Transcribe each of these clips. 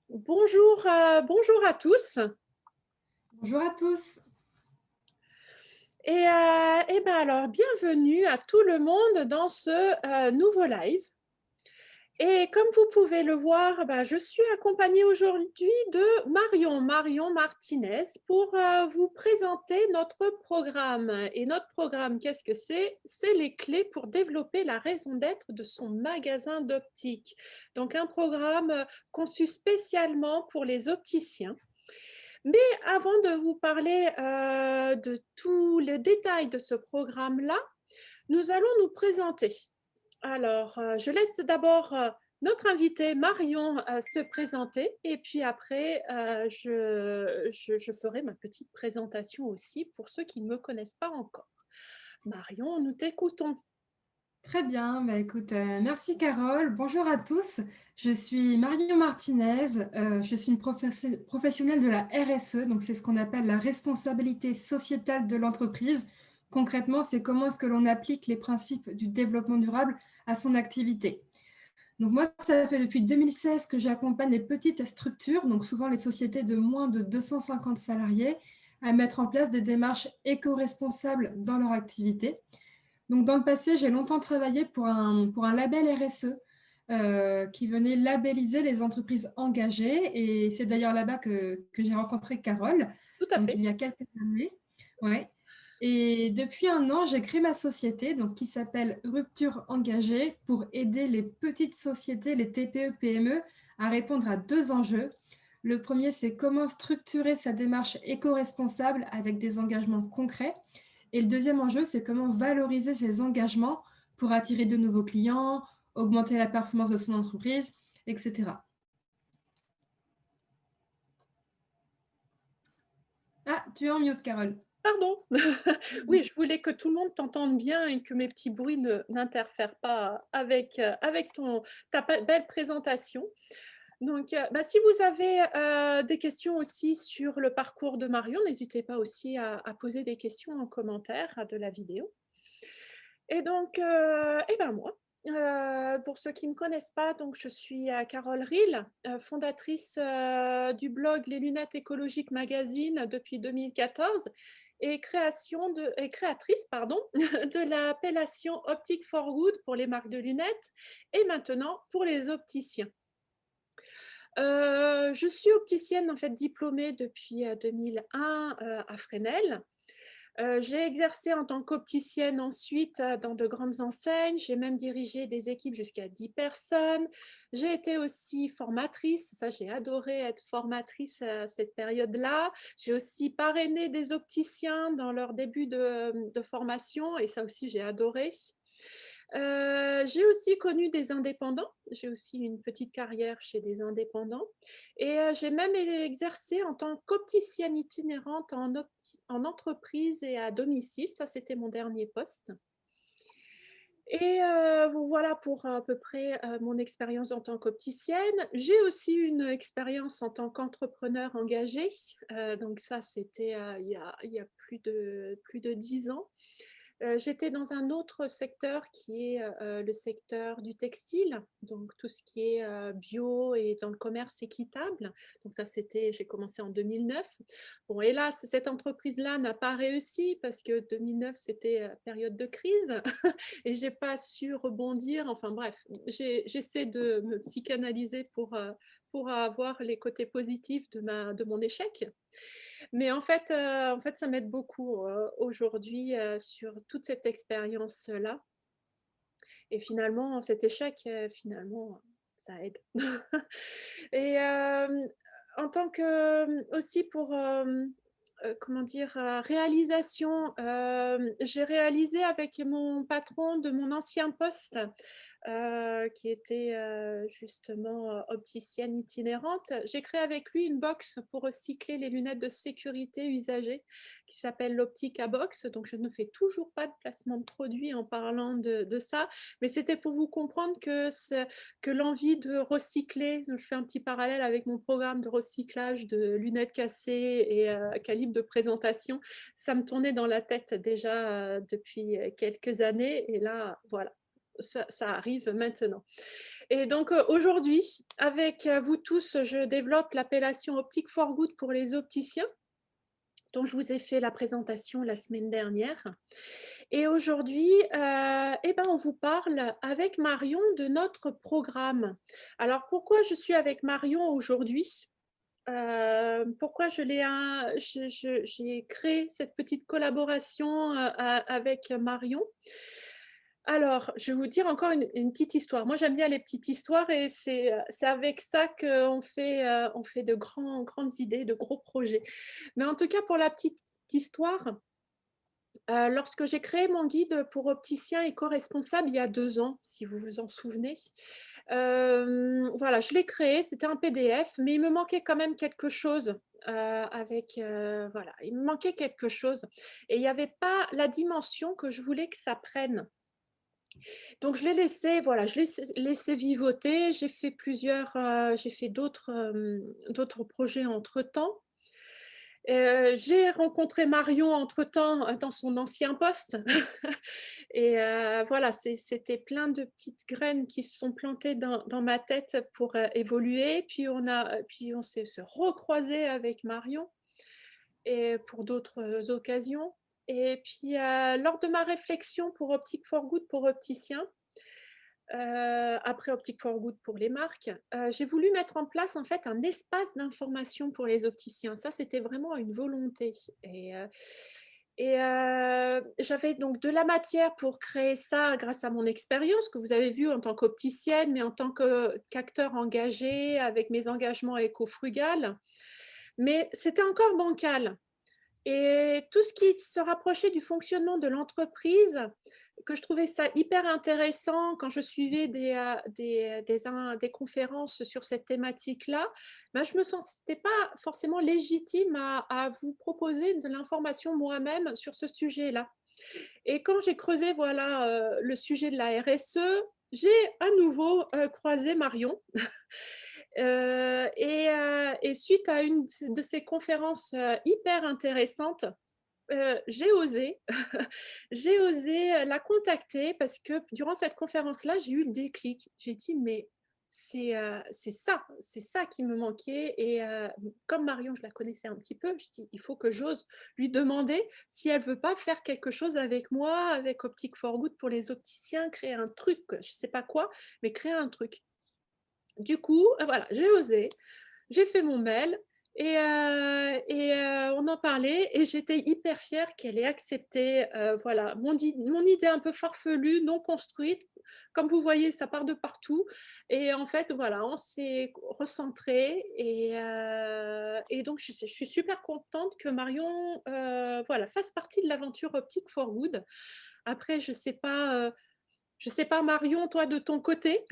Bonjour à tous. Bonjour à tous. Et ben alors, bienvenue à tout le monde dans ce nouveau live. Et comme vous pouvez le voir, je suis accompagnée aujourd'hui de Marion Martinez, pour vous présenter notre programme. Et notre programme, qu'est-ce que c'est? C'est les clés pour développer la raison d'être de son magasin d'optique. Donc un programme conçu spécialement pour les opticiens. Mais avant de vous parler de tous les détails de ce programme-là, nous allons nous présenter. Alors, je laisse d'abord notre invitée Marion se présenter, et puis après, je ferai ma petite présentation aussi pour ceux qui ne me connaissent pas encore. Marion, nous t'écoutons. Très bien, écoute, merci Carole. Bonjour à tous. Je suis Marion Martinez. Je suis une professionnelle de la RSE, donc c'est ce qu'on appelle la responsabilité sociétale de l'entreprise. Concrètement, c'est comment est-ce que l'on applique les principes du développement durable à son activité. Donc moi, ça fait depuis 2016 que j'accompagne les petites structures, donc souvent les sociétés de moins de 250 salariés, à mettre en place des démarches éco-responsables dans leur activité. Donc, dans le passé, j'ai longtemps travaillé pour un label RSE qui venait labelliser les entreprises engagées. Et c'est d'ailleurs là-bas que j'ai rencontré Carole, Tout à donc il fait. y a quelques années. Ouais. Et depuis un an, j'ai créé ma société donc, qui s'appelle Rupture Engagée pour aider les petites sociétés, les TPE-PME, à répondre à deux enjeux. Le premier, c'est comment structurer sa démarche éco-responsable avec des engagements concrets. Et le deuxième enjeu, c'est comment valoriser ses engagements pour attirer de nouveaux clients, augmenter la performance de son entreprise, etc. Ah, tu es en mute, Carole. Pardon. Oui, je voulais que tout le monde t'entende bien et que mes petits bruits n'interfèrent pas avec ta belle présentation. Donc, si vous avez des questions aussi sur le parcours de Marion, n'hésitez pas aussi à poser des questions en commentaire de la vidéo. Et donc, moi, pour ceux qui ne me connaissent pas, donc je suis Carole Ril, fondatrice du blog Les Lunettes Écologiques Magazine depuis 2014 et créatrice de l'appellation Optic for Good pour les marques de lunettes et maintenant pour les opticiens. Je suis opticienne en fait diplômée depuis 2001 à Fresnel. J'ai exercé en tant qu'opticienne ensuite dans de grandes enseignes. J'ai même dirigé des équipes jusqu'à 10 personnes. J'ai été aussi formatrice. Ça, j'ai adoré être formatrice à cette période-là. J'ai aussi parrainé des opticiens dans leur début de formation et ça aussi, j'ai adoré. J'ai aussi connu des indépendants. J'ai aussi une petite carrière chez des indépendants. Et j'ai même exercé en tant qu'opticienne itinérante en entreprise et à domicile. Ça, c'était mon dernier poste. Et voilà pour à peu près mon expérience en tant qu'opticienne. J'ai aussi une expérience en tant qu'entrepreneur engagé. Donc ça, c'était il y a plus de 10 ans. J'étais dans un autre secteur qui est le secteur du textile, donc tout ce qui est bio et dans le commerce équitable. Donc ça, j'ai commencé en 2009. Bon, hélas, cette entreprise-là n'a pas réussi parce que 2009, c'était période de crise et j'ai pas su rebondir. Enfin bref, j'essaie de me psychanalyser pour avoir les côtés positifs de mon échec. Mais en fait ça m'aide beaucoup aujourd'hui sur toute cette expérience-là. Et finalement, cet échec, finalement, ça aide. Et en tant que aussi pour comment dire, réalisation, j'ai réalisé avec mon patron de mon ancien poste qui était justement opticienne itinérante. J'ai créé avec lui une box pour recycler les lunettes de sécurité usagées qui s'appelle l'Optica Box. Donc, je ne fais toujours pas de placement de produit en parlant de ça, mais c'était pour vous comprendre que l'envie de recycler, je fais un petit parallèle avec mon programme de recyclage de lunettes cassées et calibre de présentation, ça me tournait dans la tête déjà depuis quelques années et là, voilà, ça arrive maintenant. Et donc aujourd'hui, avec vous tous, je développe l'appellation Optic for Good pour les opticiens, dont je vous ai fait la présentation la semaine dernière. Et aujourd'hui, eh ben, on vous parle avec Marion de notre programme. Alors pourquoi je suis avec Marion aujourd'hui? Pourquoi j'ai créé cette petite collaboration avec Marion? Alors, je vais vous dire encore une petite histoire. Moi, j'aime bien les petites histoires et c'est avec ça on fait de grandes idées, de gros projets. Mais en tout cas, pour la petite histoire, lorsque j'ai créé mon guide pour opticiens éco-responsables il y a 2 ans, si vous vous en souvenez, voilà, je l'ai créé, c'était un PDF, mais il me manquait quand même quelque chose, voilà, il me manquait quelque chose et il n'y avait pas la dimension que je voulais que ça prenne. Donc je l'ai laissé, voilà, je l'ai laissé vivoter. J'ai fait d'autres projets entre-temps. J'ai rencontré Marion entre-temps, dans son ancien poste et voilà, c'était plein de petites graines qui se sont plantées dans ma tête pour, évoluer. Puis on s'est recroisés avec Marion et pour d'autres occasions et puis, lors de ma réflexion pour Optic for Good pour opticiens, après Optic for Good pour les marques, j'ai voulu mettre en place en fait un espace d'information pour les opticiens. Ça, c'était vraiment une volonté j'avais donc de la matière pour créer ça grâce à mon expérience que vous avez vue en tant qu'opticienne, mais en tant qu'acteur engagé avec mes engagements éco-frugales. Mais c'était encore bancal et tout ce qui se rapprochait du fonctionnement de l'entreprise, que je trouvais ça hyper intéressant quand je suivais des conférences sur cette thématique-là, ben, je me sentais pas forcément légitime à vous proposer de l'information moi-même sur ce sujet-là. Et quand j'ai creusé voilà, le sujet de la RSE, j'ai à nouveau croisé Marion. Et suite à une de ces conférences hyper intéressantes, j'ai osé, j'ai osé la contacter parce que durant cette conférence-là, j'ai eu le déclic. J'ai dit: «Mais c'est ça qui me manquait» et comme Marion, je la connaissais un petit peu, je dis: «Il faut que j'ose lui demander si elle veut pas faire quelque chose avec moi, avec Optic for Good pour les opticiens, créer un truc, je sais pas quoi, mais créer un truc». Du coup, voilà, j'ai osé, j'ai fait mon mail on en parlait et j'étais hyper fière qu'elle ait accepté, voilà, mon idée un peu farfelue, non construite. Comme vous voyez, ça part de partout et en fait, voilà, on s'est recentrés et donc je suis super contente que Marion, voilà, fasse partie de l'aventure Optic for Good. Après, je sais pas Marion, toi de ton côté,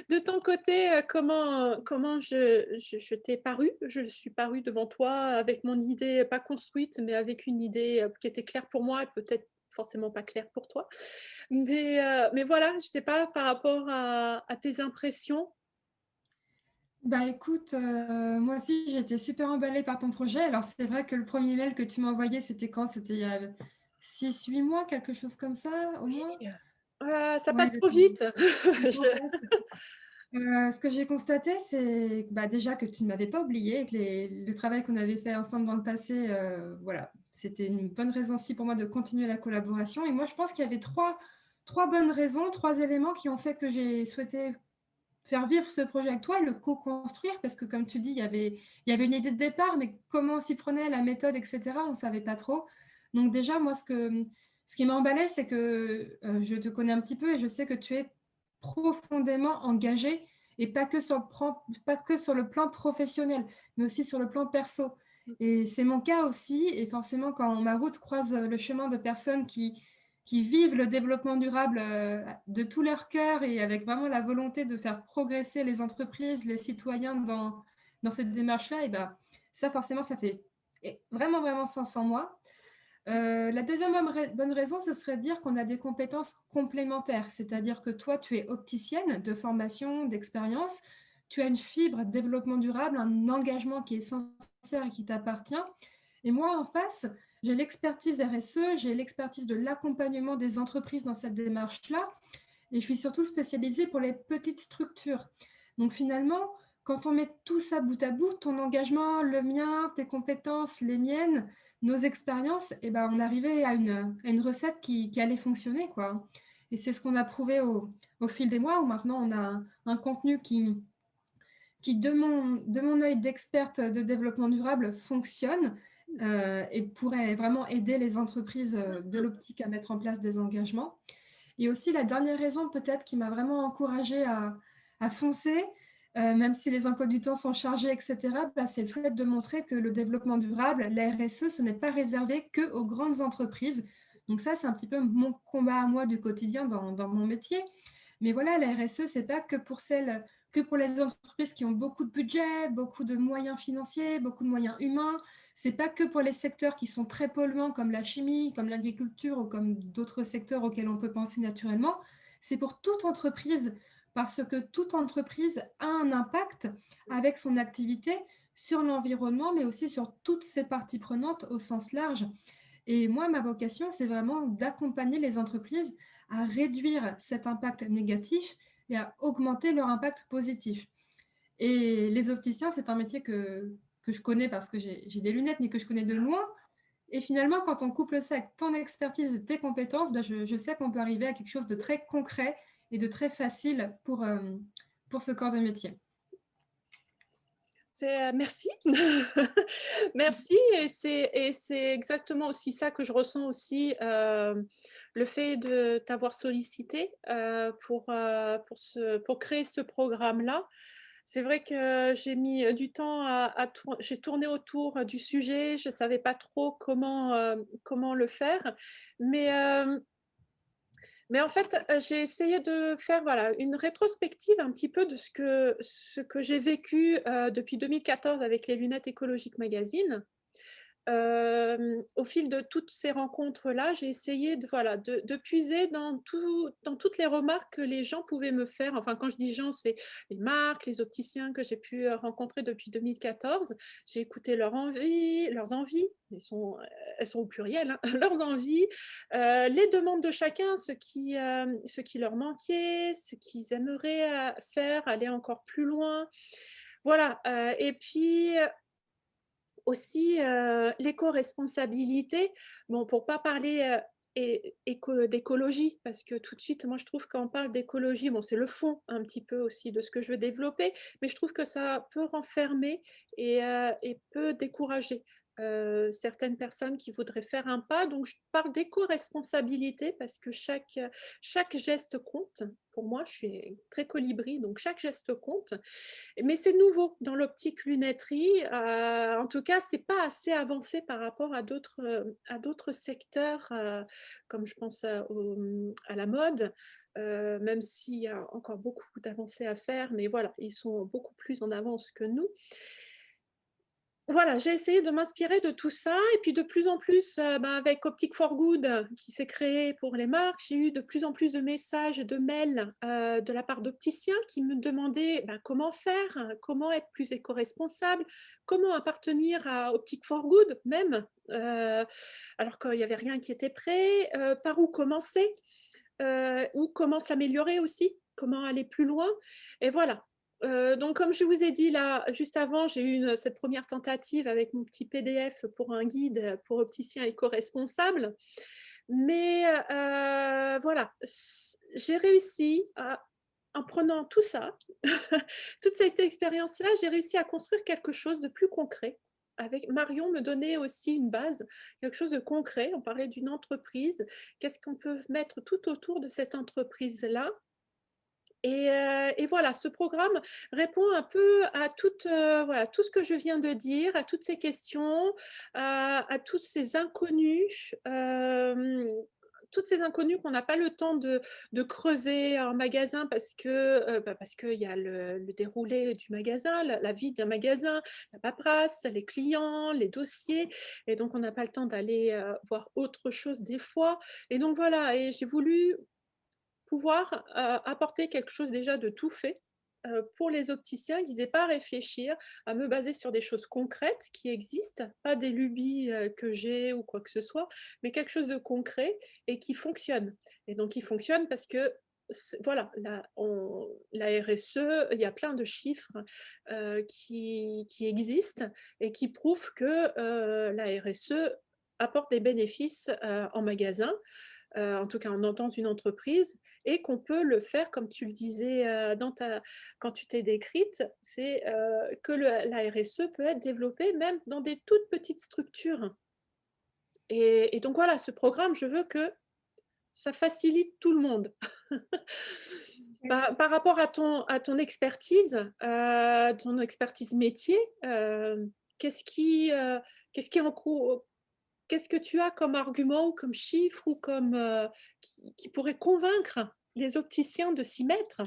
de ton côté, comment je t'ai paru? Je suis parue devant toi avec mon idée pas construite, mais avec une idée, qui était claire pour moi et peut-être forcément pas claire pour toi. Mais voilà, je sais pas par rapport à tes impressions? Bah écoute, moi aussi j'ai été super emballée par ton projet. Alors c'est vrai que le premier mail que tu m'as envoyé, c'était quand? C'était il y a 6-8 mois, quelque chose comme ça, au moins? Oui, ça Ouais, passe le trop temps vite. le temps Je passe. Ce que j'ai constaté, c'est, bah, déjà que tu ne m'avais pas oubliée et que le travail qu'on avait fait ensemble dans le passé, voilà, c'était une bonne raison aussi pour moi de continuer la collaboration et moi je pense qu'il y avait trois bonnes raisons, 3 éléments qui ont fait que j'ai souhaité faire vivre ce projet avec toi et le co-construire parce que comme tu dis, il y avait une idée de départ, mais comment on s'y prenait, la méthode, et cetera, on ne savait pas trop. Donc déjà, moi, ce qui m'a emballée, c'est que je te connais un petit peu et je sais que tu es profondément engagé et pas que sur le plan professionnel, mais aussi sur le plan perso. Et c'est mon cas aussi. Et forcément, quand ma route croise le chemin de personnes qui vivent le développement durable de tout leur cœur et avec vraiment la volonté de faire progresser les entreprises, les citoyens dans cette démarche-là, et ben, ça forcément, ça fait vraiment, vraiment sens en moi. La deuxième bonne raison, ce serait de dire qu'on a des compétences complémentaires, c'est-à-dire que toi, tu es opticienne de formation, d'expérience, tu as une fibre développement durable, un engagement qui est sincère et qui t'appartient. Et moi, en face, j'ai l'expertise RSE, j'ai l'expertise de l'accompagnement des entreprises dans cette démarche-là. et je suis surtout spécialisée pour les petites structures. Donc finalement, quand on met tout ça bout à bout, ton engagement, le mien, tes compétences, les miennes, nos expériences, et ben, on arrivait à une recette qui allait fonctionner, quoi. Et c'est ce qu'on a prouvé au fil des mois, où maintenant on a un contenu qui de mon œil d'experte de développement durable, fonctionne et pourrait vraiment aider les entreprises de l'optique à mettre en place des engagements. Et aussi, la dernière raison peut-être qui m'a vraiment encouragée à foncer, même si les emplois du temps sont chargés, etc., bah, c'est le fait de montrer que le développement durable, la RSE, ce n'est pas réservé qu'aux grandes entreprises. Donc ça, c'est un petit peu mon combat à moi du quotidien dans mon métier. Mais voilà, la RSE, c'est pas que pour les entreprises qui ont beaucoup de budget, beaucoup de moyens financiers, beaucoup de moyens humains. C'est pas que pour les secteurs qui sont très polluants comme la chimie, comme l'agriculture ou comme d'autres secteurs auxquels on peut penser naturellement. C'est pour toute entreprise parce que toute entreprise a un impact avec son activité sur l'environnement, mais aussi sur toutes ses parties prenantes au sens large. Et moi, ma vocation, c'est vraiment d'accompagner les entreprises à réduire cet impact négatif et à augmenter leur impact positif. Et les opticiens, c'est un métier que je connais parce que j'ai des lunettes, mais que je connais de loin. Et finalement, quand on couple ça avec ton expertise et tes compétences, ben je sais qu'on peut arriver à quelque chose de très concret et de très facile pour ce corps de métier. Merci. Merci et c'est exactement aussi ça que je ressens aussi, le fait de t'avoir sollicité, pour créer ce programme-là. C'est vrai que j'ai mis, du temps à tour j'ai tourné autour, du sujet, je ne savais pas trop comment le faire, mais mais en fait, j'ai essayé de faire, voilà, une rétrospective un petit peu de ce que j'ai vécu, depuis 2014 avec les Lunettes Écologiques Magazine. Au fil de toutes ces rencontres-là, j'ai essayé de, voilà, de puiser dans toutes les remarques que les gens pouvaient me faire. Enfin, quand je dis gens, c'est les marques, les opticiens que j'ai pu, rencontrer depuis 2014. J'ai écouté leurs envies, elles sont au pluriel, hein, leurs envies, les demandes de chacun, ce qui leur manquait, ce qu'ils aimeraient, faire, aller encore plus loin. Voilà, et puis, aussi, l'éco-responsabilité, bon, pour pas parler, d'écologie, parce que tout de suite, moi, je trouve quand on parle d'écologie, bon, c'est le fond un petit peu aussi de ce que je veux développer, mais je trouve que ça peut renfermer et peut décourager, certaines personnes qui voudraient faire un pas. Donc je parle d'éco-responsabilité parce que chaque geste compte. Pour moi, je suis très colibri, donc chaque geste compte. Mais c'est nouveau dans l'optique lunetterie. En tout cas, c'est pas assez avancé par rapport à d'autres secteurs, comme je pense à la mode, même s'il y a encore beaucoup d'avancées à faire, mais voilà, ils sont beaucoup plus en avance que nous. Voilà, j'ai essayé de m'inspirer de tout ça et puis de plus en plus, avec Optic for Good qui s'est créé pour les marques, j'ai eu de plus en plus de messages, de mails, de la part d'opticiens qui me demandaient, comment faire, comment être plus éco-responsable, comment appartenir à Optic for Good même, alors qu'il n'y avait rien qui était prêt, par où commencer, ou comment s'améliorer aussi, comment aller plus loin et voilà. Donc comme je vous ai dit là, juste avant, j'ai eu cette première tentative avec mon petit PDF pour un guide pour opticiens éco-responsables. Mais voilà, j'ai réussi en prenant tout ça, toute cette expérience-là, j'ai réussi à construire quelque chose de plus concret. Avec Marion me donnait aussi une base, quelque chose de concret. On parlait d'une entreprise. Qu'est-ce qu'on peut mettre tout autour de cette entreprise-là? Et voilà, ce programme répond un peu à voilà, tout ce que je viens de dire, à toutes ces questions, à toutes ces inconnues, toutes ces inconnues qu'on n'a pas le temps de creuser en magasin parce qu'il y a le déroulé du magasin, la vie d'un magasin, la paperasse, les clients, les dossiers et donc on n'a pas le temps d'aller, voir autre chose des fois et donc voilà et j'ai voulu pouvoir, apporter quelque chose déjà de tout fait, pour les opticiens, qu'ils aient pas à réfléchir, à me baser sur des choses concrètes qui existent, pas des lubies, que j'ai ou quoi que ce soit, mais quelque chose de concret et qui fonctionne et donc qui fonctionne parce que voilà, la RSE, il y a plein de chiffres, qui existent et qui prouvent que, la RSE apporte des bénéfices, en magasin, en tout cas dans une entreprise et qu'on peut le faire comme tu le disais, quand tu t'es décrite, c'est, que la RSE peut être développée même dans des toutes petites structures et donc voilà, ce programme, je veux que ça facilite tout le monde. Par rapport à ton expertise métier, qu'est-ce qui, qu'est-ce qui est en cours qu'est-ce que tu as comme argument ou comme chiffre ou comme, qui pourrait convaincre les opticiens de s'y mettre?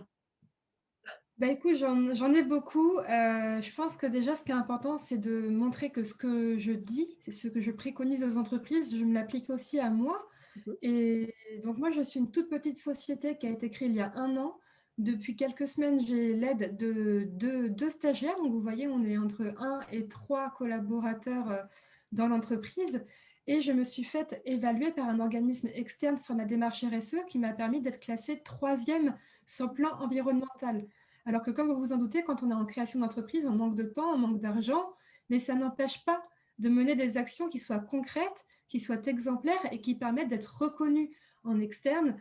Bah, écoute, j'en ai beaucoup. Je pense que déjà, ce qui est important, c'est de montrer que ce que je dis, c'est ce que je préconise aux entreprises, je me l'applique aussi à moi. Mmh mh. Et donc moi, je suis une toute petite société qui a été créée il y a 1 an. Depuis quelques semaines, j'ai l'aide de deux stagiaires. Donc vous voyez, on est entre 1 et 3 collaborateurs dans l'entreprise. Et je me suis faite évaluer par un organisme externe sur la démarche RSE qui m'a permis d'être classée troisième sur le plan environnemental. Alors que comme vous vous en doutez, quand on est en création d'entreprise, on manque de temps, on manque d'argent, mais ça n'empêche pas de mener des actions qui soient concrètes, qui soient exemplaires et qui permettent d'être reconnus en externe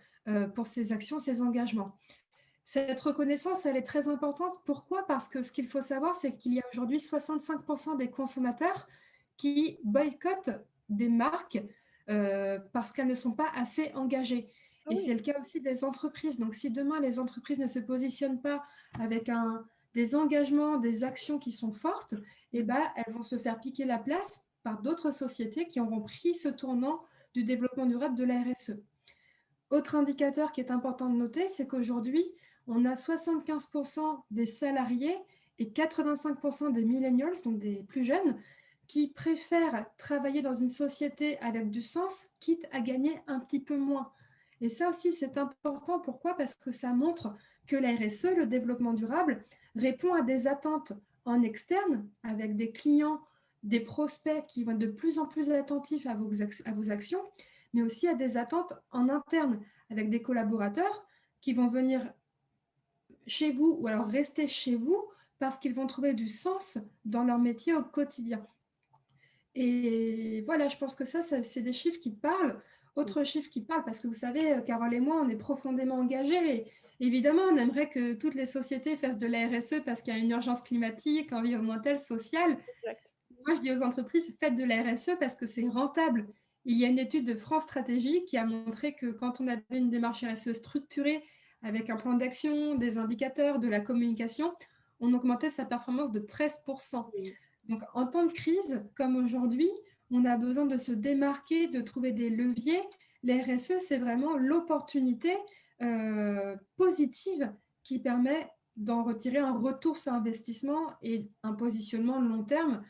pour ces actions, ces engagements. Cette reconnaissance, elle est très importante. Pourquoi? Parce que ce qu'il faut savoir, c'est qu'il y a aujourd'hui 65% des consommateurs qui boycottent des marques parce qu'elles ne sont pas assez engagées. Ah Et oui. c'est le cas aussi des entreprises. Donc, si demain les entreprises ne se positionnent pas avec des engagements, des actions qui sont fortes, eh Mmh. ben, elles vont se faire piquer la place par d'autres sociétés qui auront pris ce tournant du développement durable de la RSE. Autre indicateur qui est important de noter, c'est qu'aujourd'hui, on a 75% des salariés et 85% des millennials, donc des plus jeunes, qui préfèrent travailler dans une société avec du sens, quitte à gagner un petit peu moins. Et ça aussi, c'est important. Pourquoi? Parce que ça montre que la RSE, le développement durable, répond à des attentes en externe, avec des clients, des prospects qui vont être de plus en plus attentifs à vos actions, mais aussi à des attentes en interne, avec des collaborateurs qui vont venir chez vous ou alors rester chez vous parce qu'ils vont trouver du sens dans leur métier au quotidien. Et voilà, je pense que ça c'est des chiffres qui parlent. Mmh. Autre chiffre qui parle, parce que vous savez, Carole et moi, on est profondément engagés. Et évidemment, on aimerait que toutes les sociétés fassent de la RSE parce qu'il y a une urgence climatique, environnementale, sociale. Exact. Moi, je dis aux entreprises, faites de la RSE parce que c'est rentable. Il y a une étude de France Stratégie qui a montré que quand on avait une démarche RSE structurée, avec un plan d'action, des indicateurs, de la communication, on augmentait sa performance de 13%. Oui. Donc, en temps de crise, comme aujourd'hui, on a besoin de se démarquer, de trouver des leviers. La RSE, c'est vraiment l'opportunité positive qui permet d'en retirer un retour sur investissement et un positionnement long terme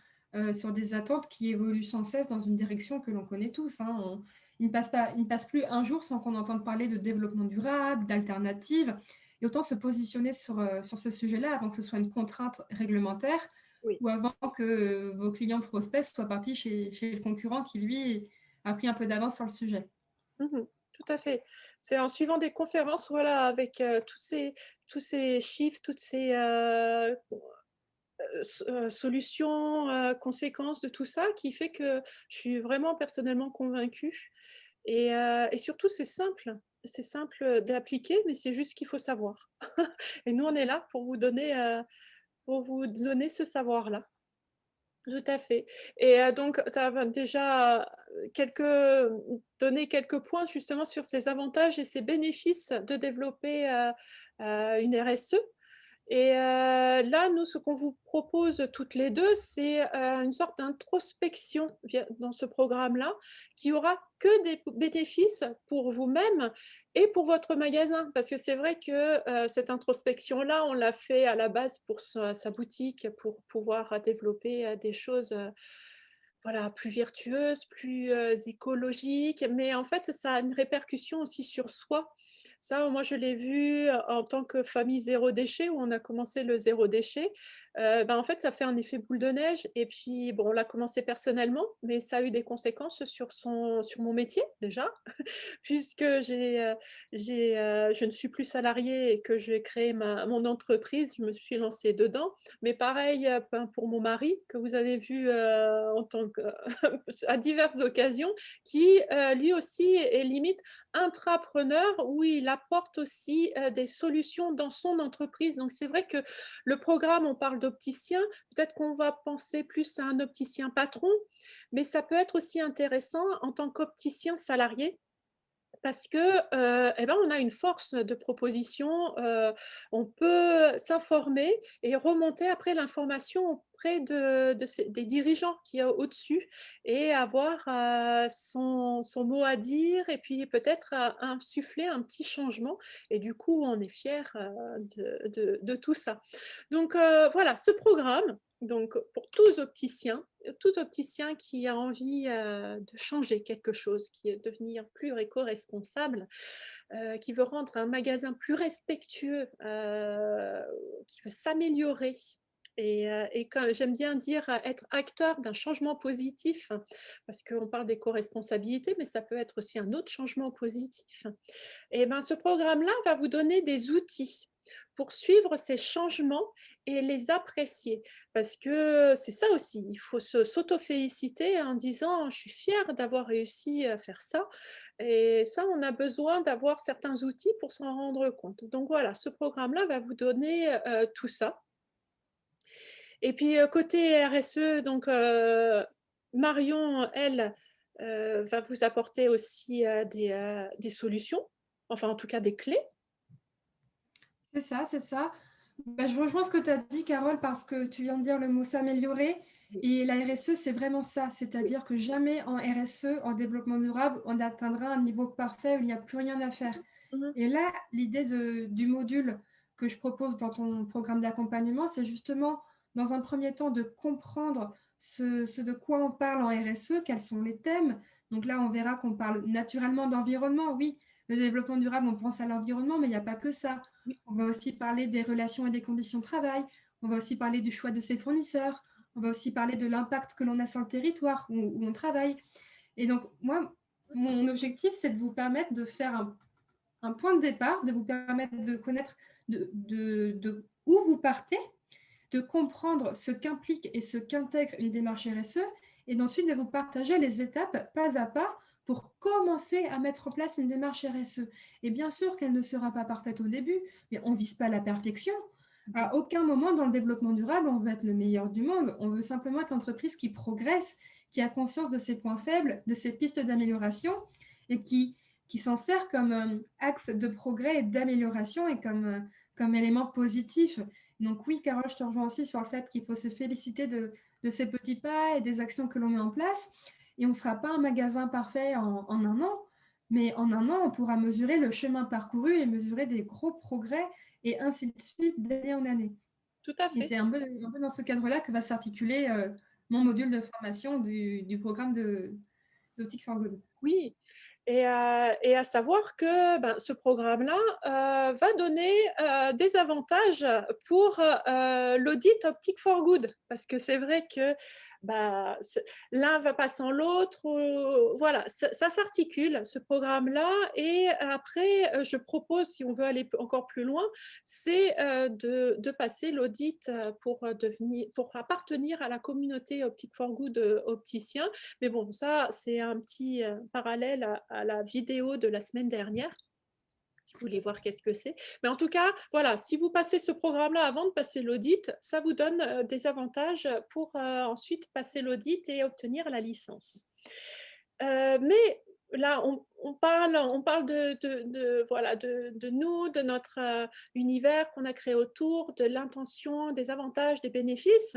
sur des attentes qui évoluent sans cesse dans une direction que l'on connaît tous. Il ne passe plus un jour sans qu'on entende parler de développement durable, d'alternatives. Et autant se positionner sur ce sujet-là avant que ce soit une contrainte réglementaire Oui. ou avant que vos clients prospects soient partis chez le concurrent qui, lui, a pris un peu d'avance sur le sujet. Mmh. Tout à fait. C'est en suivant des conférences, voilà, avec, tous ces chiffres, toutes ces, solutions, conséquences de tout ça qui fait que je suis vraiment personnellement convaincue et surtout c'est simple d'appliquer, mais c'est juste qu'il faut savoir et nous, on est là pour vous donner ce savoir-là. Tout à fait et donc tu as déjà, donné quelques points justement sur ces avantages et ces bénéfices de développer, une RSE. Et là, nous, ce qu'on vous propose toutes les 2, c'est, une sorte d'introspection dans ce programme-là, qui aura que des bénéfices pour vous-même et pour votre magasin. Parce que c'est vrai que, cette introspection-là, on l'a fait à la base pour sa boutique, pour pouvoir développer, des choses, voilà, plus vertueuses, plus, écologiques. Mais en fait, ça a une répercussion aussi sur soi. Ça, moi, je l'ai vu en tant que famille zéro déchet, où on a commencé le zéro déchet. En fait, ça fait un effet boule de neige et puis, bon, on l'a commencé personnellement, mais ça a eu des conséquences sur mon métier, déjà. Puisque je ne suis plus salariée et que j'ai créé mon entreprise, je me suis lancée dedans. Mais pareil, pour mon mari, que vous avez vu, en tant que à diverses occasions, qui, lui aussi est limite intrapreneur, où il apporte aussi, des solutions dans son entreprise. Donc c'est vrai que le programme, on parle d'opticien, peut-être qu'on va penser plus à un opticien patron, mais ça peut être aussi intéressant en tant qu'opticien salarié parce que, on a une force de proposition, on peut s'informer et remonter après l'information auprès de ces des dirigeants qui est au-dessus et avoir, son mot à dire et puis peut-être, insuffler un petit changement et du coup, on est fiers, de tout ça. Donc, voilà, ce programme, donc pour tout opticien qui a envie, de changer quelque chose, qui est devenir plus éco-responsable, qui veut rendre un magasin plus respectueux, qui veut s'améliorer et comme j'aime bien dire, être acteur d'un changement positif, parce qu'on parle d'éco-responsabilité, mais ça peut être aussi un autre changement positif. Et ben, ce programme-là va vous donner des outils pour suivre ces changements et les apprécier. Parce que c'est ça aussi, il faut s'auto-féliciter en disant: «Je suis fière d'avoir réussi à faire ça» et ça, on a besoin d'avoir certains outils pour s'en rendre compte. Donc voilà, ce programme-là va vous donner, tout ça. Et puis, côté RSE, donc Marion, elle, va vous apporter aussi, des solutions, enfin en tout cas des clés. C'est ça, c'est ça. Bah, je rejoins ce que tu as dit, Carole, parce que tu viens de dire le mot s'améliorer. Oui, Et la RSE, c'est vraiment ça. C'est-à-dire que jamais en RSE, en développement durable, on atteindra un niveau parfait où il n'y a plus rien à faire. mmh. Et là, l'idée du module que je propose dans ton programme d'accompagnement, c'est justement, dans un premier temps, de comprendre ce de quoi on parle en RSE, quels sont les thèmes. Donc là, on verra qu'on parle naturellement d'environnement. Oui, le développement durable, on pense à l'environnement, mais il n'y a pas que ça. Oui. On va aussi parler des relations et des conditions de travail. On va aussi parler du choix de ses fournisseurs. On va aussi parler de l'impact que l'on a sur le territoire où on travaille. Et donc, moi, mon objectif, c'est de vous permettre de faire un point de départ, de vous permettre de connaître de où vous partez, de comprendre ce qu'implique et ce qu'intègre une démarche RSE, et d'ensuite de vous partager les étapes pas à pas pour commencer à mettre en place une démarche RSE. Et bien sûr qu'elle ne sera pas parfaite au début, mais on ne vise pas la perfection. Mmh. À aucun moment dans le développement durable, on veut être le meilleur du monde. On veut simplement être l'entreprise qui progresse, qui a conscience de ses points faibles, de ses pistes d'amélioration et qui s'en sert comme axe de progrès et d'amélioration et comme élément positif. Donc oui, Carole, je te rejoins aussi sur le fait qu'il faut se féliciter de ces petits pas et des actions que l'on met en place. Et on ne sera pas un magasin parfait en un an, mais en un an, on pourra mesurer le chemin parcouru et mesurer des gros progrès et ainsi de suite d'année en année. Tout à Et fait. c'est un peu dans ce cadre-là que va s'articuler mon module de formation du programme d'Optic for Good. Oui et à savoir que, ben, ce programme-là, va donner, des avantages pour, l'audit Optic for Good. Parce que c'est vrai que, bah, l'un va pas sans l'autre, voilà, ça s'articule, ce programme-là et après, je propose, si on veut aller encore plus loin, c'est, de passer l'audit, pour appartenir à la communauté Optic for Good, opticiens. Mais bon, ça, c'est un petit, parallèle à la vidéo de la semaine dernière, si vous voulez voir qu'est-ce que c'est. Mais en tout cas, voilà, si vous passez ce programme-là avant de passer l'audit, ça vous donne, des avantages pour, ensuite passer l'audit et obtenir la licence. Mais là, on parle voilà, de nous, de notre, univers qu'on a créé autour, de l'intention, des avantages, des bénéfices.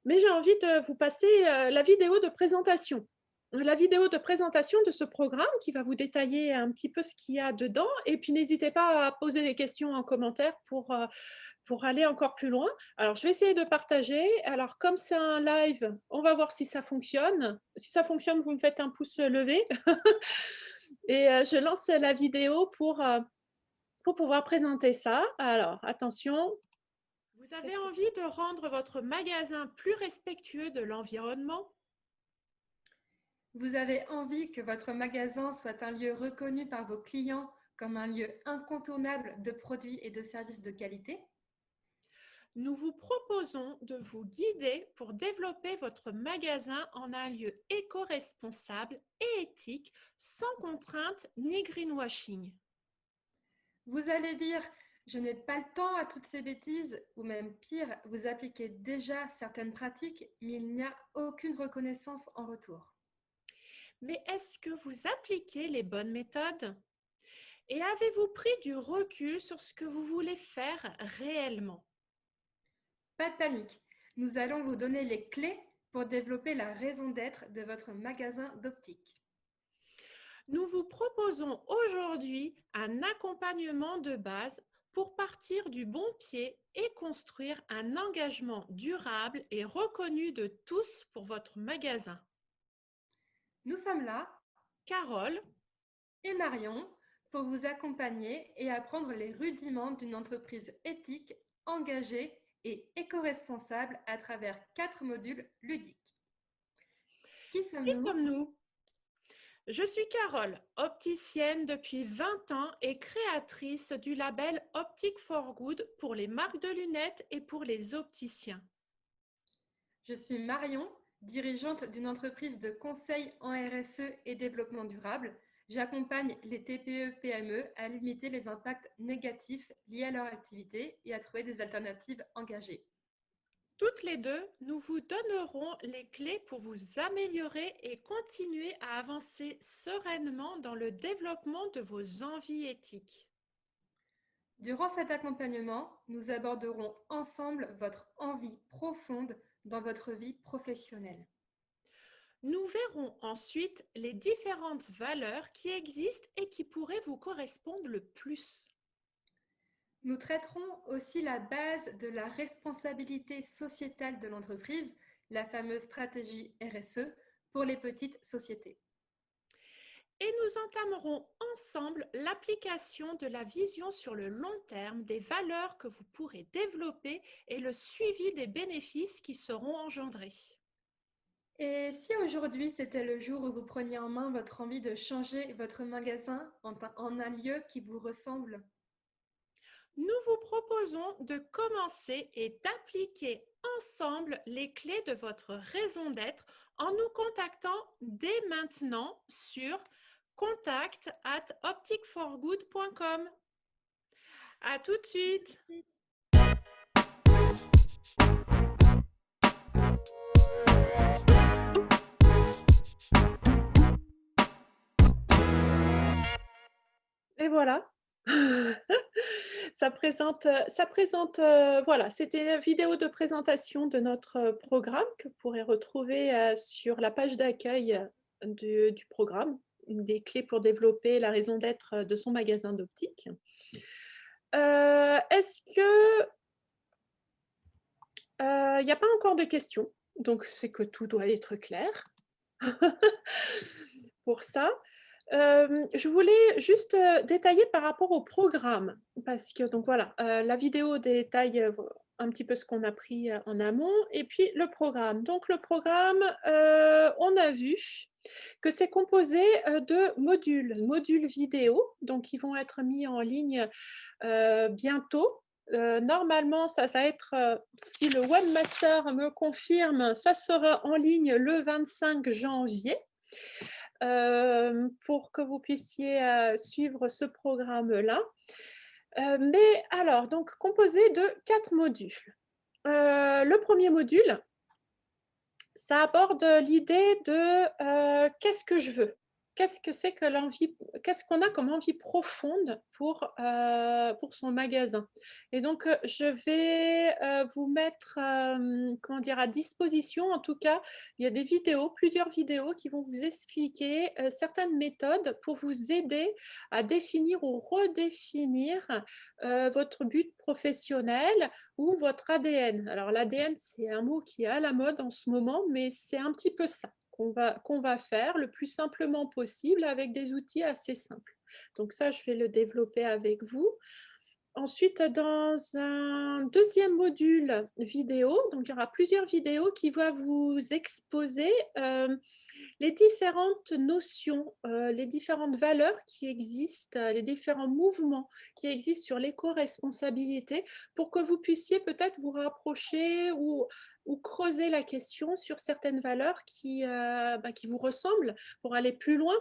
Mais j'ai envie de vous passer, la vidéo de présentation. La vidéo de présentation de ce programme qui va vous détailler un petit peu ce qu'il y a dedans et puis n'hésitez pas à poser des questions en commentaire pour aller encore plus loin. Alors je vais essayer de partager. Alors comme c'est un live, on va voir si ça fonctionne. Si ça fonctionne, vous me faites un pouce levé et je lance la vidéo pour, pour pouvoir présenter ça. Alors, attention, vous avez Qu'est-ce que envie de rendre votre magasin plus respectueux de l'environnement? vous avez envie que votre magasin soit un lieu reconnu par vos clients comme un lieu incontournable de produits et de services de qualité? Nous vous proposons de vous guider pour développer votre magasin en un lieu éco-responsable et éthique, sans contrainte ni greenwashing. Vous allez dire, je n'ai pas le temps à toutes ces bêtises, ou même pire, vous appliquez déjà certaines pratiques, mais il n'y a aucune reconnaissance en retour. Mais est-ce que vous appliquez les bonnes méthodes? Et avez-vous pris du recul sur ce que vous voulez faire réellement? Pas de panique, nous allons vous donner les clés pour développer la raison d'être de votre magasin d'optique. Nous vous proposons aujourd'hui un accompagnement de base pour partir du bon pied et construire un engagement durable et reconnu de tous pour votre magasin. Nous sommes là, Carole, et Marion, pour vous accompagner et apprendre les rudiments d'une entreprise éthique, engagée et éco-responsable à travers 4 modules ludiques. Qui qui sommes-nous? sommes-nous? Je suis Carole, opticienne depuis 20 ans et créatrice du label Optic for Good pour les marques de lunettes et pour les opticiens. Je suis Marion, dirigeante d'une entreprise de conseil en RSE et développement durable. J'accompagne les TPE-PME à limiter les impacts négatifs liés à leur activité et à trouver des alternatives engagées. Toutes les deux, nous vous donnerons les clés pour vous améliorer et continuer à avancer sereinement dans le développement de vos envies éthiques. Durant cet accompagnement, nous aborderons ensemble votre envie profonde dans votre vie professionnelle. Nous verrons ensuite les différentes valeurs qui existent et qui pourraient vous correspondre le plus. Nous traiterons aussi la base de la responsabilité sociétale de l'entreprise, la fameuse stratégie RSE pour les petites sociétés. Et nous entamerons ensemble l'application de la vision sur le long terme des valeurs que vous pourrez développer et le suivi des bénéfices qui seront engendrés. Et si aujourd'hui c'était le jour où vous preniez en main votre envie de changer votre magasin en un lieu qui vous ressemble? Nous vous proposons de commencer et d'appliquer ensemble les clés de votre raison d'être en nous contactant dès maintenant sur contact@opticforgood.com. À tout de suite. Et voilà. Voilà, c'était une vidéo de présentation de notre programme que vous pourrez retrouver sur la page d'accueil du programme, une des clés pour développer la raison d'être de son magasin d'optique. Est-ce que il n'y a pas encore de questions? Donc c'est que tout doit être clair pour ça. Je voulais juste, détailler par rapport au programme parce que donc voilà, la vidéo détaille, un petit peu ce qu'on a appris, en amont et puis le programme. Donc le programme, on a vu que c'est composé, de modules vidéo, donc qui vont être mis en ligne, bientôt. Normalement, ça va être, si le webmaster me confirme, ça sera en ligne le 25 janvier. Pour que vous puissiez, suivre ce programme-là. Mais alors, donc composé de 4 modules. Le premier module, ça aborde l'idée de, qu'est-ce que je veux? Qu'est-ce que c'est que l'envie qu'est-ce qu'on a comme envie profonde pour son magasin? Et donc, je vais, vous mettre, comment dire? À disposition, en tout cas, il y a des vidéos, plusieurs vidéos qui vont vous expliquer, certaines méthodes pour vous aider à définir ou redéfinir, votre but professionnel ou votre ADN. Alors l'ADN, c'est un mot qui est à la mode en ce moment, mais c'est un petit peu ça qu'on va faire le plus simplement possible avec des outils assez simples. Donc ça, je vais le développer avec vous. Ensuite, dans un deuxième module vidéo, donc il y aura plusieurs vidéos qui vont vous exposer les différentes notions, les différentes valeurs qui existent, les différents mouvements qui existent sur l'éco-responsabilité pour que vous puissiez peut-être vous rapprocher ou creuser la question sur certaines valeurs qui vous ressemblent pour aller plus loin.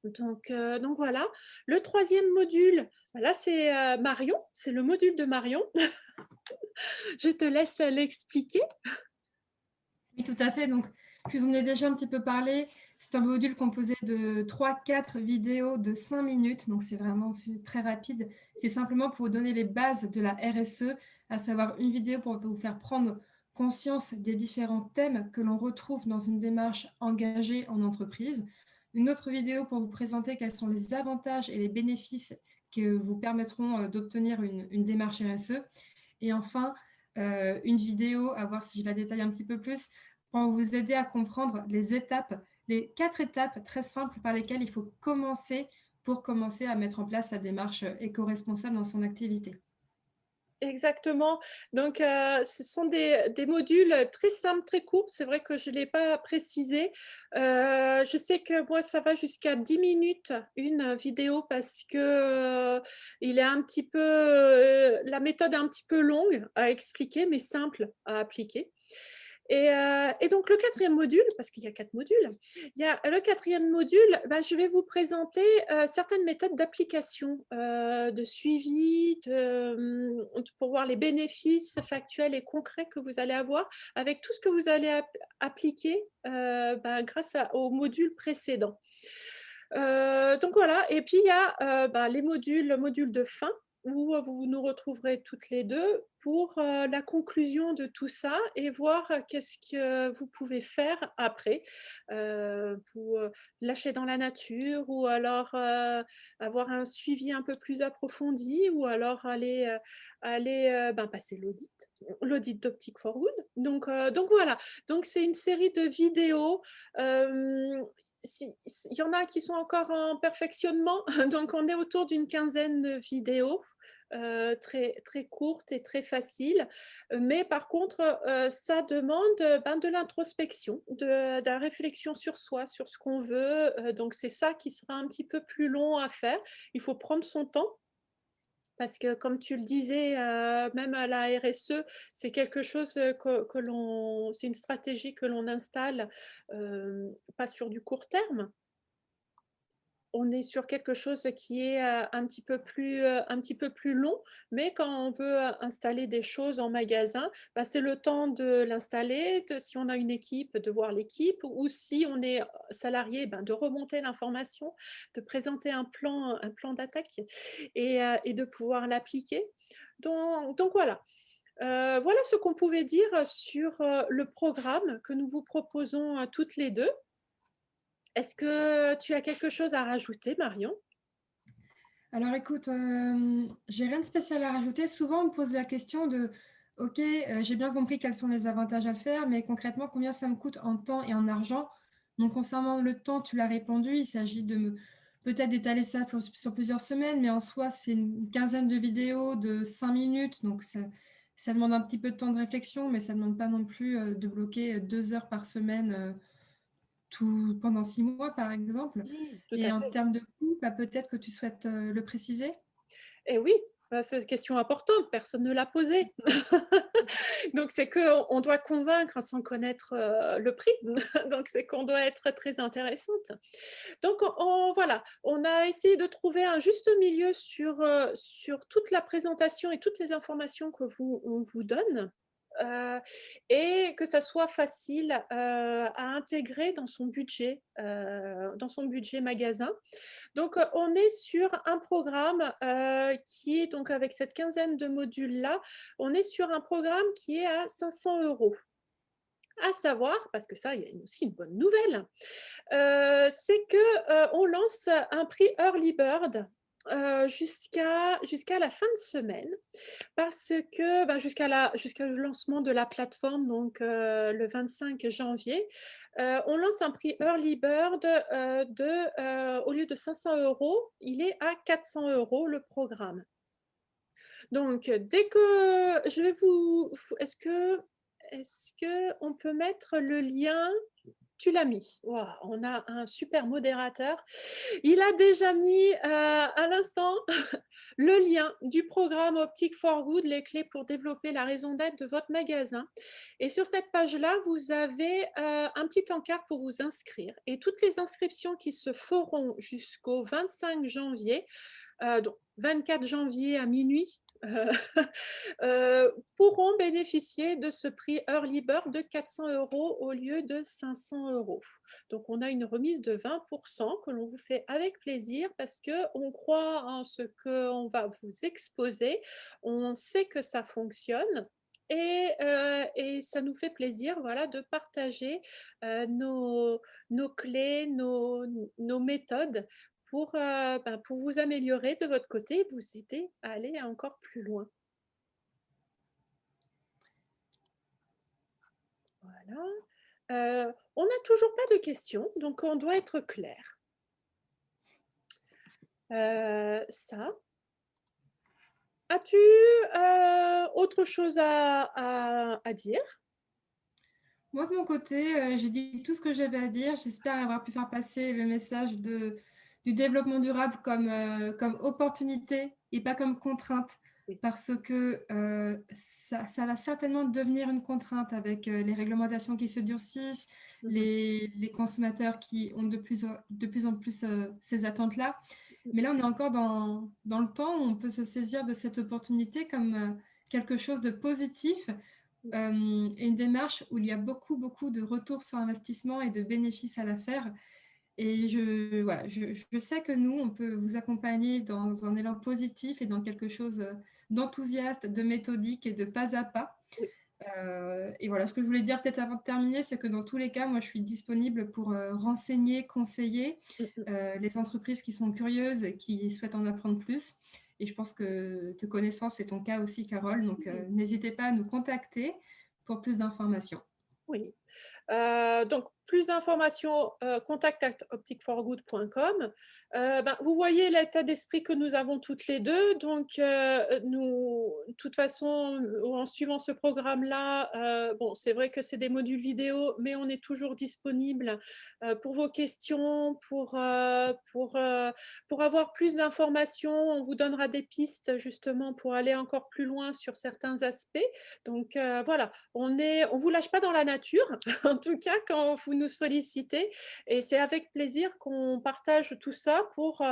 Donc voilà. Le troisième module, là c'est Marion, c'est le module de Marion. Je te laisse l'expliquer. Oui, tout à fait. Donc, je vous en ai déjà un petit peu parlé. C'est un module composé de 3-4 vidéos de 5 minutes. Donc, c'est vraiment très rapide. C'est simplement pour vous donner les bases de la RSE, à savoir une vidéo pour vous faire prendre conscience des différents thèmes que l'on retrouve dans une démarche engagée en entreprise. Une autre vidéo pour vous présenter quels sont les avantages et les bénéfices que vous permettront d'obtenir une démarche RSE. Et enfin, une vidéo, à voir si je la détaille un petit peu plus, pour vous aider à comprendre les étapes, les 4 étapes très simples par lesquelles il faut commencer pour commencer à mettre en place sa démarche éco-responsable dans son activité. Exactement. Donc, ce sont des modules très simples, très courts. C'est vrai que je ne l'ai pas précisé. Je sais que moi, ça va jusqu'à 10 minutes, une vidéo, parce que il est un petit peu, la méthode est un petit peu longue à expliquer, mais simple à appliquer. Et donc le quatrième module, parce qu'il y a 4 modules, il y a le quatrième module, je vais vous présenter certaines méthodes d'application, de suivi, pour voir les bénéfices factuels et concrets que vous allez avoir avec tout ce que vous allez appliquer grâce au module précédent. Donc voilà, et puis il y a les modules, le module de fin, où vous nous retrouverez toutes les deux pour la conclusion de tout ça et voir qu'est-ce que vous pouvez faire après. Vous lâcher dans la nature ou alors avoir un suivi un peu plus approfondi ou alors aller passer l'audit d'Optic for Good. Donc voilà, donc c'est une série de vidéos. Il y en a qui sont encore en perfectionnement, donc on est autour d'une quinzaine de vidéos. Très, très courtes et très faciles. Mais par contre, ça demande de l'introspection, de la réflexion sur soi, sur ce qu'on veut. Donc, c'est ça qui sera un petit peu plus long à faire. Il faut prendre son temps. Parce que comme tu le disais, même à la RSE, c'est quelque chose c'est une stratégie que l'on installe, pas sur du court terme. On est sur quelque chose qui est un petit peu plus long, mais quand on veut installer des choses en magasin, c'est le temps de l'installer, si on a une équipe, de voir l'équipe, ou si on est salarié, de remonter l'information, de présenter un plan d'attaque et de pouvoir l'appliquer. Donc voilà. Voilà ce qu'on pouvait dire sur le programme que nous vous proposons toutes les deux. Est-ce que tu as quelque chose à rajouter, Marion? Alors écoute, j'ai rien de spécial à rajouter. Souvent, on me pose la question de: «OK, j'ai bien compris quels sont les avantages à le faire, mais concrètement, combien ça me coûte en temps et en argent?» Donc concernant le temps, tu l'as répondu, il s'agit de peut-être d'étaler ça sur plusieurs semaines, mais en soi, c'est une quinzaine de vidéos de 5 minutes, donc ça demande un petit peu de temps de réflexion, mais ça ne demande pas non plus, de bloquer, 2 heures par semaine, pendant 6 mois, par exemple. Oui, tout Et à en fait. termes de coût, peut-être que tu souhaites, le préciser? Et oui, c'est une question importante, personne ne l'a posée. Donc c'est qu'on doit convaincre sans connaître le prix. Donc c'est qu'on doit être très intéressante. Donc voilà, on a essayé de trouver un juste milieu sur toute la présentation et toutes les informations on vous donne. Heu et que ça soit facile à intégrer dans son budget magasin. Donc, on est sur un programme qui est donc avec cette quinzaine de modules-là, on est sur un programme qui est à 500 €. À savoir, parce que ça, il y a aussi une bonne nouvelle, c'est que on lance un prix Early Bird jusqu'à la fin de semaine parce que, jusqu'au lancement de la plateforme, donc le 25 janvier, on lance un prix Early Bird, au lieu de 500 €, il est à 400 € le programme. Donc dès que je vais est-ce que on peut mettre le lien? Tu l'as mis. Waouh, on a un super modérateur. Il a déjà mis, à l'instant le lien du programme Optic for Good, les clés pour développer la raison d'être de votre magasin. Et sur cette page-là, vous avez un petit encart pour vous inscrire. Et toutes les inscriptions qui se feront jusqu'au 25 janvier, donc 24 janvier à minuit, pourront bénéficier de ce prix Early Bird de 400 € au lieu de 500 €. Donc, on a une remise de 20% que l'on vous fait avec plaisir parce qu'on croit en ce qu'on va vous exposer. On sait que ça fonctionne et ça nous fait plaisir, voilà, de partager nos clés, nos méthodes pour vous améliorer de votre côté, vous aider à aller encore plus loin. Voilà. On n'a toujours pas de questions, donc on doit être clair. Ça. As-tu autre chose à dire? Moi, de mon côté, j'ai dit tout ce que j'avais à dire. J'espère avoir pu faire passer le message du développement durable comme opportunité et pas comme contrainte, Oui. parce que ça va certainement devenir une contrainte avec les réglementations qui se durcissent, Mmh. les consommateurs qui ont de plus en plus ces attentes-là. Mmh. Mais là, on est encore dans le temps où on peut se saisir de cette opportunité comme quelque chose de positif, et une démarche où il y a beaucoup, beaucoup de retours sur investissement et de bénéfices à la faire. Et voilà, je sais que nous, on peut vous accompagner dans un élan positif et dans quelque chose d'enthousiaste, de méthodique et de pas à pas. Oui. Et voilà, ce que je voulais dire peut-être avant de terminer, c'est que dans tous les cas, moi, je suis disponible pour renseigner, conseiller Mmh mh. les entreprises qui sont curieuses et qui souhaitent en apprendre plus. Et je pense que te connaissant, c'est ton cas aussi, Carole. Donc, Mmh. n'hésitez pas à nous contacter pour plus d'informations. Oui. Donc plus d'informations, contact@opticforgood.com. Vous voyez l'état d'esprit que nous avons toutes les 2. Donc nous de toute façon, en suivant ce programme-là, bon, c'est vrai que c'est des modules vidéo, mais on est toujours disponible, pour vos questions, pour avoir plus d'informations. On vous donnera des pistes justement pour aller encore plus loin sur certains aspects. Donc voilà, on vous lâche pas dans la nature, en tout cas quand vous nous sollicitez, et c'est avec plaisir qu'on partage tout ça pour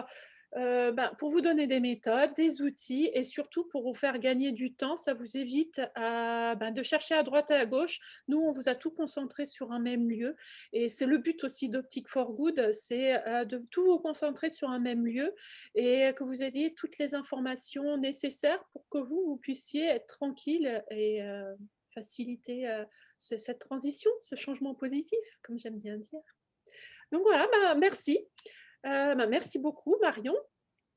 vous donner des méthodes, des outils et surtout pour vous faire gagner du temps. Ça vous évite de chercher à droite et à gauche. Nous, on vous a tout concentré sur un même lieu et c'est le but aussi d'Optic for Good, c'est de tout vous concentrer sur un même lieu et que vous ayez toutes les informations nécessaires pour que vous puissiez être tranquille et faciliter cette transition, ce changement positif, comme j'aime bien dire. Donc voilà, merci. Merci beaucoup Marion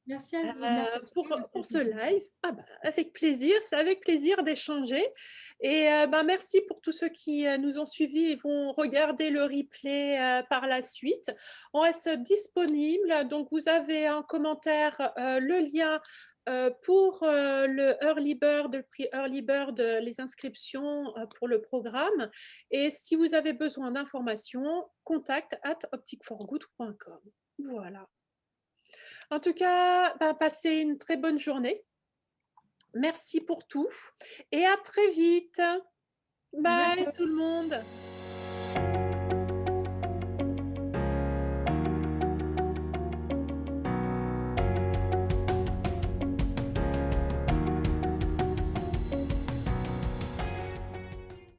Merci à vous. Merci à pour, toi. Merci à pour tes ce auditeurs. live. Avec plaisir, c'est avec plaisir d'échanger. Et merci pour tous ceux qui nous ont suivis et vont regarder le replay par la suite. On reste disponible. Donc, vous avez en commentaire le lien pour le Early Bird, le prix Early Bird, les inscriptions pour le programme. Et si vous avez besoin d'informations, contact@opticforgood.com. Voilà. En tout cas, passez une très bonne journée. Merci pour tout et à très vite. À Bye bientôt. tout le monde.